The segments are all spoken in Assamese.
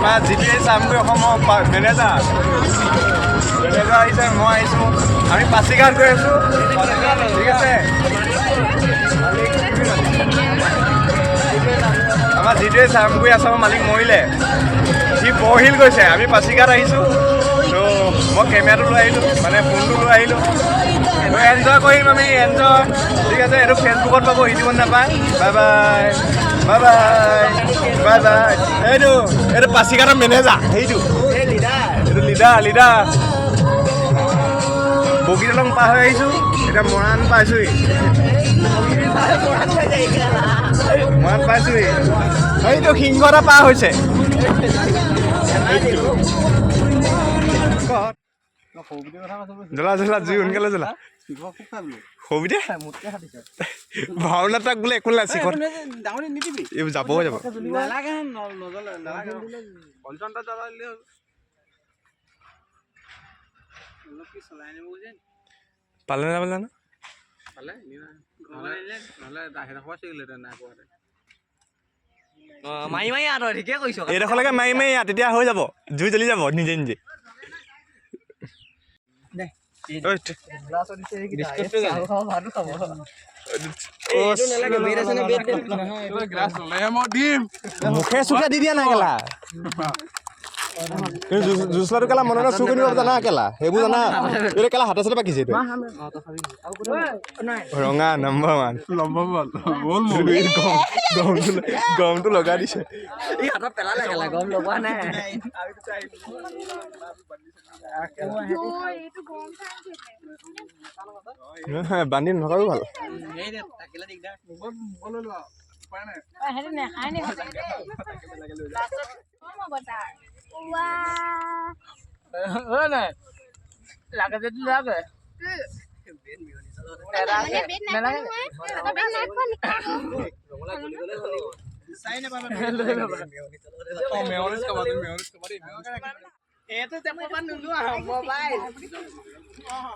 আমাৰ GTA চামগুৰি অসমৰ মেনেজাৰ আহিছে, মই আহিছোঁ। আমি পাছিঘাট গৈ আছোঁ, ঠিক আছে। আমাৰ GTA চামগুৰি আছামৰ মালিক মৰিলে, সি বৰহিল গৈছে। আমি পাছিঘাট আহিছোঁ, ত' মই কেমেৰাটো লৈ আহিলোঁ, মানে ফোনটো লৈ আহিলোঁ। এনজয় কৰিম আমি, এনজয়, ঠিক আছে। এইটো ফেচবুকত পাব, ইউটিউবত নাপায়। Bye bye bye bye bye bye. এইটো পাছিঘাটৰ মেনেজাৰ, এইটো লিডাৰ। বগীদলং পাৰ হৈ আহিছোঁ, এতিয়া মৰাণ পাইছোঁহি। এইটো সিংহ এটা পাৰ হৈছে। জ্বলা জুই সোনকালে জ্বলা। সবিদে ভাওনা তাক বোলে একো নাই, চিকট এইবোৰ যাব পালে নাপালে না এইডোখৰলৈকে মাৰি তেতিয়া হৈ যাব, জুই জ্বলি যাব নিজে নিজে। মুখে চুখে দি দিয়া নাই কেলা, জুচলাটো কেলা মনে চুৰ কৰিব জানা কেলা, সেইবোৰ জানা। এইটো কেলা হাতে চাতে পাকিছে, ৰঙা নম্বৰ গমটো লগাই দিছে। বান্ধি নথকাও ভাল।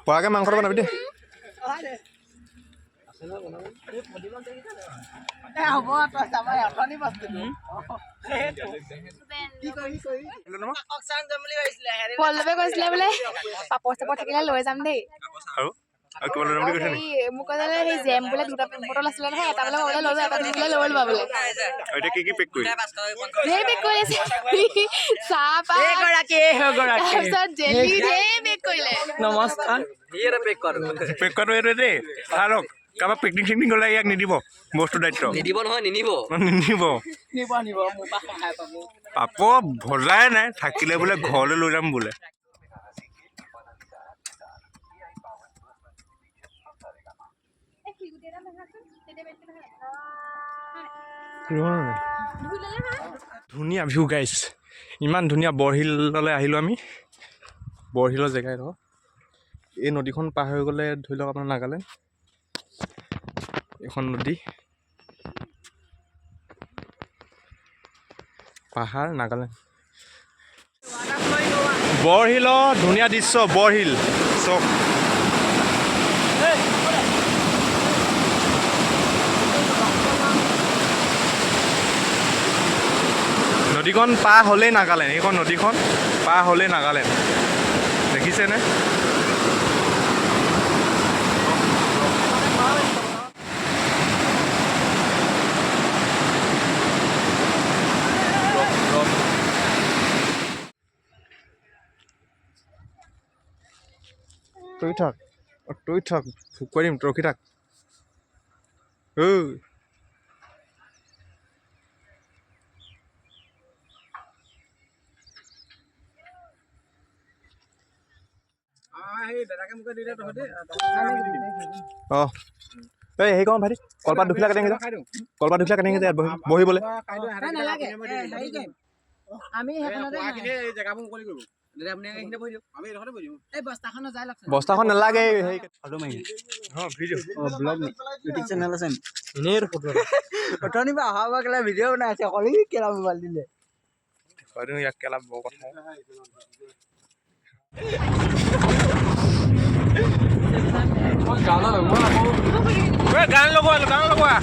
পৰাকে মাংসটো বনাবি দেই। পল্লৱে কৈছিলে বোলে পাপৰ চাপৰ থাকিলে লৈ যাম দেই। মোক কৈছিলে সেই জেম বোলে 2টা বটল আছিলে নহয়, এটা বোলে মই লৈ যাওঁ, এটা বোলে লৈ ল'বা বোলে। তাৰপিছত জেলি পেক কৰিলে। নমস্কাৰ পেক কৰাটো দেই। কাৰোবাৰ পিকনিক চিকনিক গ'লে ইয়াক নিদিব, বস্তু দায়িত্ব নিদিব নহয়, নিনিব পাপ ভজাই নাই থাকিলে বোলে ঘৰলৈ লৈ যাম বোলে। ধুনীয়া ভিউ গাইছ, ইমান ধুনীয়া। বৰহিললৈ আহিলোঁ আমি, বৰহিলৰ জেগা এইটো। এই নদীখন পাৰ হৈ গ'লে ধৰি লওক আপোনাৰ নাগালেণ্ড, এখন নদী, পাহাৰ, নাগালেণ্ড। বৰহিলৰ ধুনীয়া দৃশ্য, বৰহিল চক। নদীখন পাৰ হ'লেই নাগালেণ্ড, এইখন নদীখন পাৰ হ'লেই নাগালেণ্ড, দেখিছেনে? তই থাক ভোক কৰিম, ৰখি থাক। হেৰি কৰোঁ ভাইটি, কলপাত 2 কিলো কাটি আনিছে, কলপাত 2 কিলো কাটি আনিছে বহিবলৈ। বস্তাখন নালাগে, ভিডিঅ' বনাই আছে, কেলা মোবাইল দিলে ইয়াক কেলা বৰ কথা। গান লগোৱা